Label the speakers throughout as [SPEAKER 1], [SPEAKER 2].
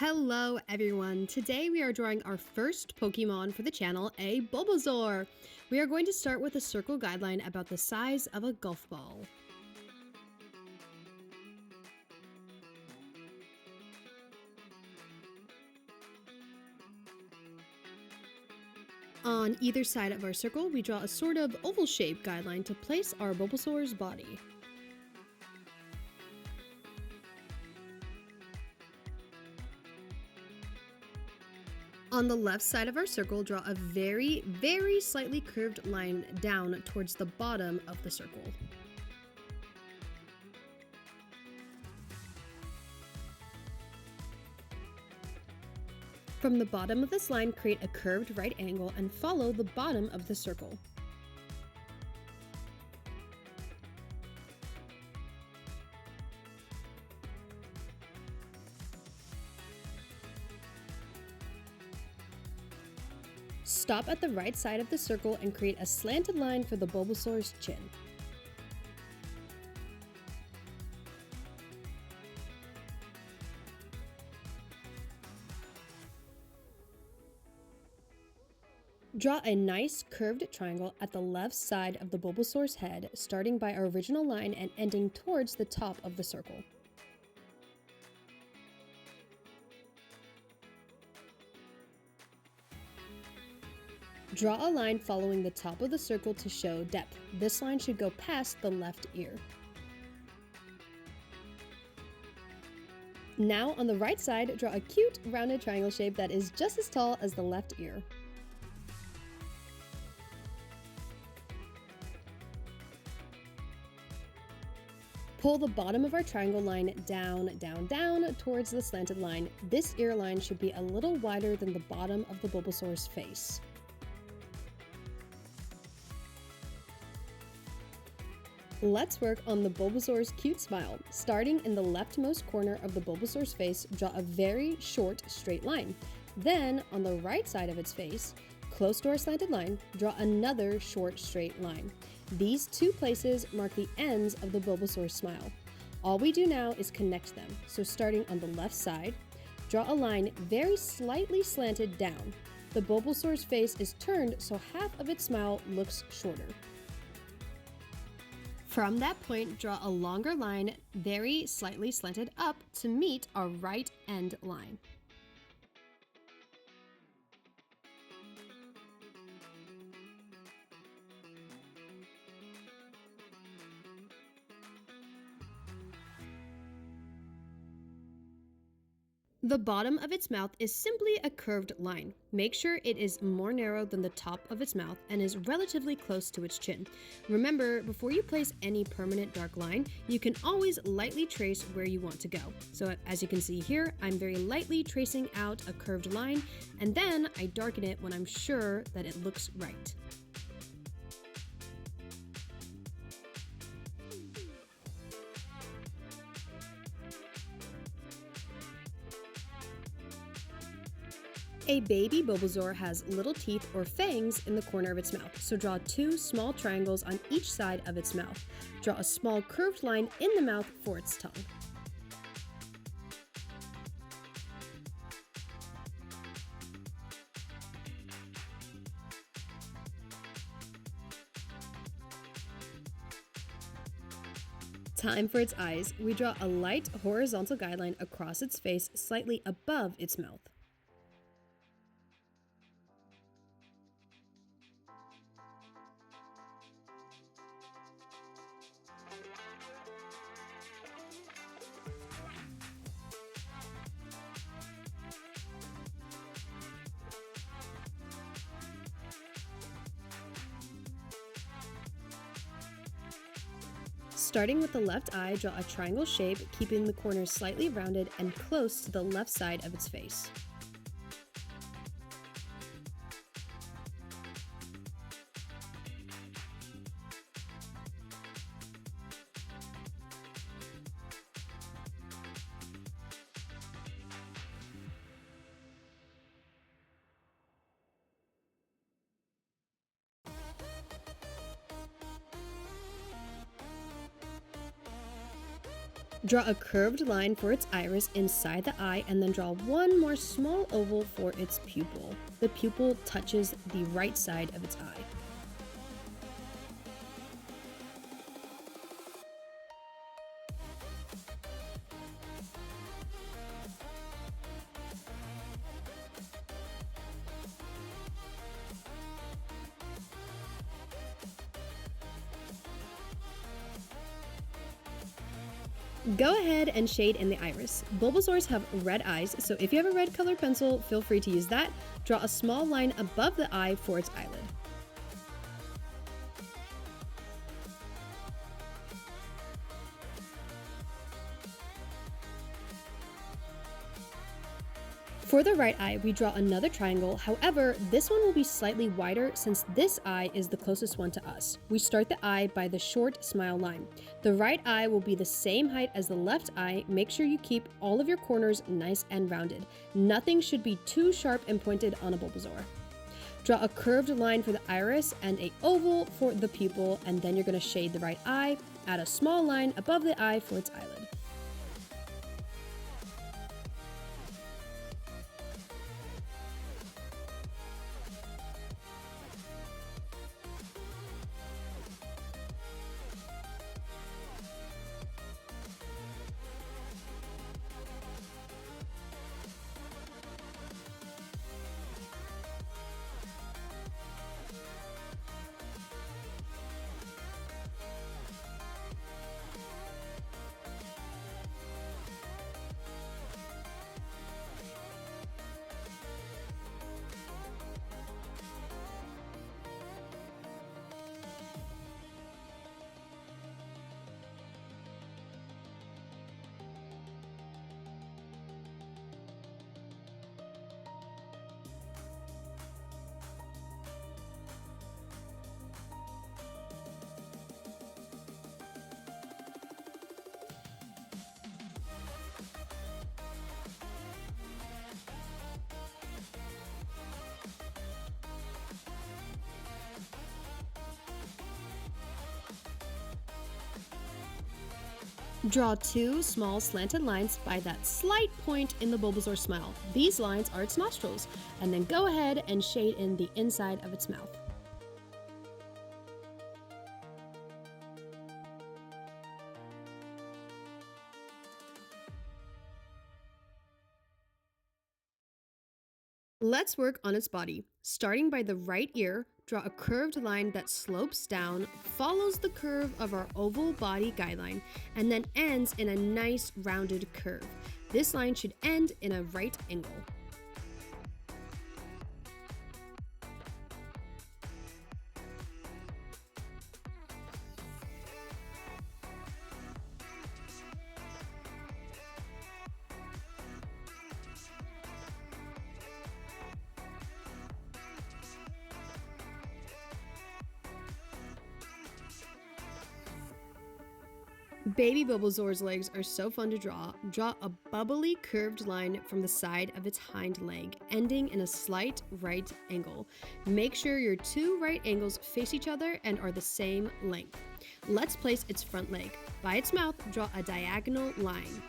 [SPEAKER 1] Hello everyone! Today we are drawing our first Pokemon for the channel, a Bulbasaur. We are going to start with a circle guideline about the size of a golf ball. On either side of our circle, we draw a sort of oval-shaped guideline to place our Bulbasaur's body. On the left side of our circle, draw a very slightly curved line down towards the bottom of the circle. From the bottom of this line, create a curved right angle and follow the bottom of the circle. Stop at the right side of the circle and create a slanted line for the Bulbasaur's chin. Draw a nice curved triangle at the left side of the Bulbasaur's head, starting by our original line and ending towards the top of the circle. Draw a line following the top of the circle to show depth. This line should go past the left ear. Now on the right side, draw a cute rounded triangle shape that is just as tall as the left ear. Pull the bottom of our triangle line down towards the slanted line. This ear line should be a little wider than the bottom of the Bulbasaur's face. Let's work on the Bulbasaur's cute smile. Starting in the leftmost corner of the Bulbasaur's face, draw a very short straight line. Then, on the right side of its face, close to our slanted line, draw another short straight line. These two places mark the ends of the Bulbasaur's smile. All we do now is connect them. So starting on the left side, draw a line very slightly slanted down. The Bulbasaur's face is turned so half of its smile looks shorter. From that point, draw a longer line, very slightly slanted up to meet our right end line. The bottom of its mouth is simply a curved line. Make sure it is more narrow than the top of its mouth and is relatively close to its chin. Remember, before you place any permanent dark line, you can always lightly trace where you want to go. So as you can see here, I'm very lightly tracing out a curved line, and then I darken it when I'm sure that it looks right. A baby Bulbasaur has little teeth or fangs in the corner of its mouth, so draw two small triangles on each side of its mouth. Draw a small curved line in the mouth for its tongue. Time for its eyes. We draw a light horizontal guideline across its face, slightly above its mouth. Starting with the left eye, draw a triangle shape, keeping the corners slightly rounded and close to the left side of its face. Draw a curved line for its iris inside the eye and then draw one more small oval for its pupil. The pupil touches the right side of its eye. Go ahead and shade in the iris. Bulbasaurs have red eyes, so if you have a red colored pencil, feel free to use that. Draw a small line above the eye for its eyelid. For the right eye, we draw another triangle. However, this one will be slightly wider since this eye is the closest one to us. We start the eye by the short smile line. The right eye will be the same height as the left eye. Make sure you keep all of your corners nice and rounded. Nothing should be too sharp and pointed on a Bulbasaur. Draw a curved line for the iris and an oval for the pupil, and then you're going to shade the right eye. Add a small line above the eye for its eyelid. Draw two small slanted lines by that slight point in the Bulbasaur smile. These lines are its nostrils, and then go ahead and shade in the inside of its mouth. Let's work on its body. Starting by the right ear, draw a curved line that slopes down, follows the curve of our oval body guideline, and then ends in a nice rounded curve. This line should end in a right angle. Baby Bulbasaur's legs are so fun to draw. Draw a bubbly curved line from the side of its hind leg, ending in a slight right angle. Make sure your two right angles face each other and are the same length. Let's place its front leg. By its mouth, draw a diagonal line.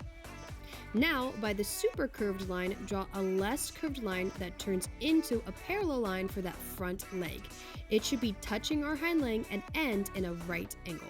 [SPEAKER 1] Now, by the super curved line, draw a less curved line that turns into a parallel line for that front leg. It should be touching our hind leg and end in a right angle.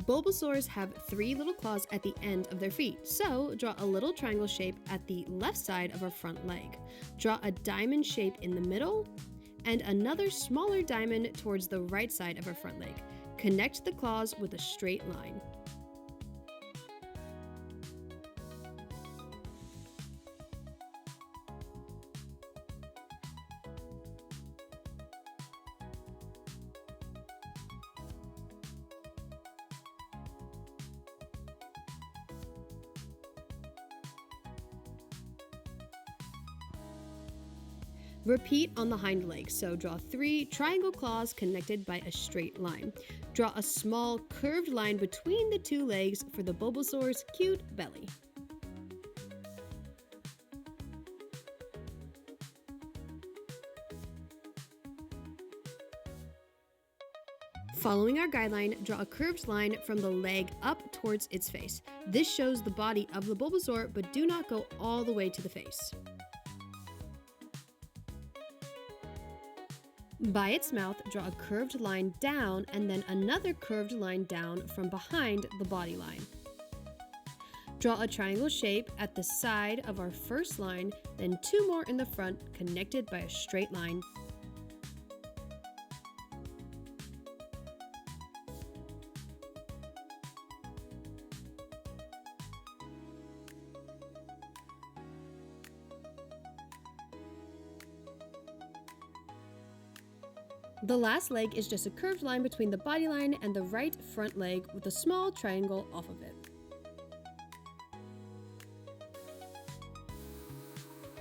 [SPEAKER 1] Bulbasaurs have three little claws at the end of their feet, so draw a little triangle shape at the left side of our front leg. Draw a diamond shape in the middle, and another smaller diamond towards the right side of our front leg. Connect the claws with a straight line. Repeat on the hind leg, so draw 3 triangle claws connected by a straight line. Draw a small curved line between the 2 legs for the Bulbasaur's cute belly. Following our guideline, draw a curved line from the leg up towards its face. This shows the body of the Bulbasaur, but do not go all the way to the face. By its mouth, draw a curved line down and then another curved line down from behind the body line. Draw a triangle shape at the side of our first line, then 2 more in the front connected by a straight line. The last leg is just a curved line between the body line and the right front leg with a small triangle off of it.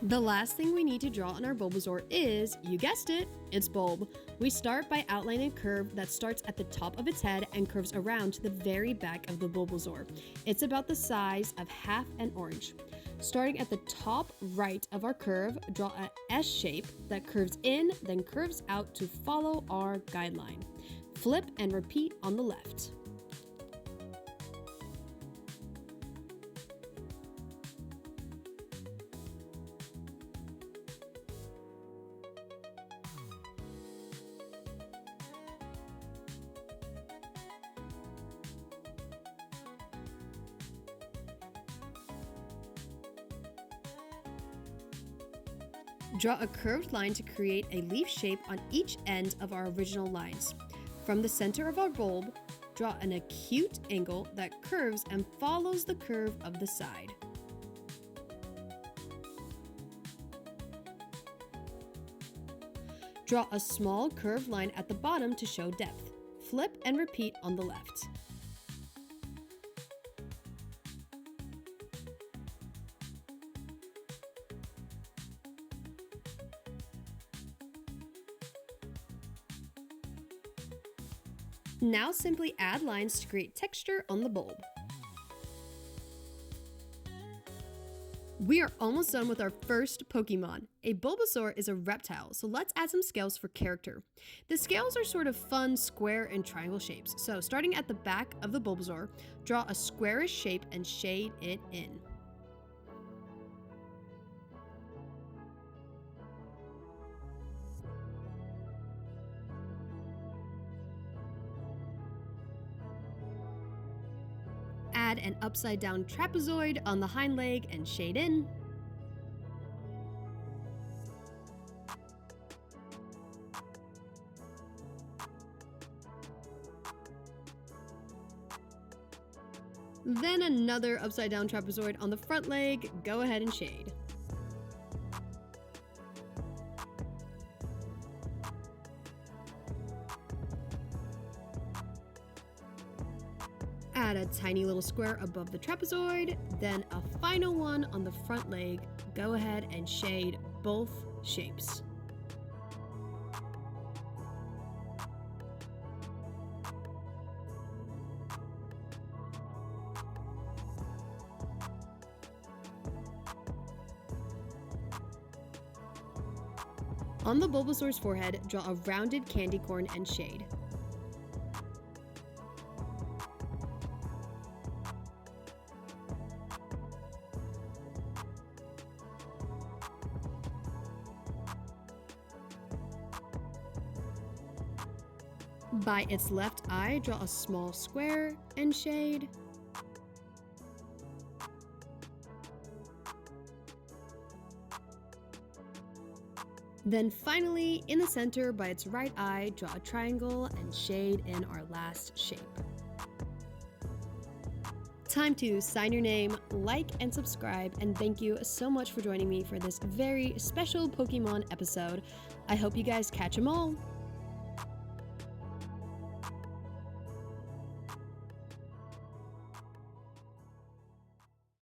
[SPEAKER 1] The last thing we need to draw on our Bulbasaur is, you guessed it, its bulb. We start by outlining a curve that starts at the top of its head and curves around to the very back of the Bulbasaur. It's about the size of half an orange. Starting at the top right of our curve, draw a S shape that curves in, then curves out to follow our guideline. Flip and repeat on the left. Draw a curved line to create a leaf shape on each end of our original lines. From the center of our bulb, draw an acute angle that curves and follows the curve of the side. Draw a small curved line at the bottom to show depth. Flip and repeat on the left. Now simply add lines to create texture on the bulb. We are almost done with our first Pokemon. A Bulbasaur is a reptile, so let's add some scales for character. The scales are sort of fun square and triangle shapes, so starting at the back of the Bulbasaur, draw a squarish shape and shade it in. Add an upside down trapezoid on the hind leg and shade in. Then another upside down trapezoid on the front leg, go ahead and shade. Add a tiny little square above the trapezoid, then a final one on the front leg. Go ahead and shade both shapes. On the Bulbasaur's forehead, draw a rounded candy corn and shade. By its left eye, draw a small square and shade. Then finally, in the center by its right eye, draw a triangle and shade in our last shape. Time to sign your name, like, and subscribe, and thank you so much for joining me for this very special Pokemon episode. I hope you guys catch them all!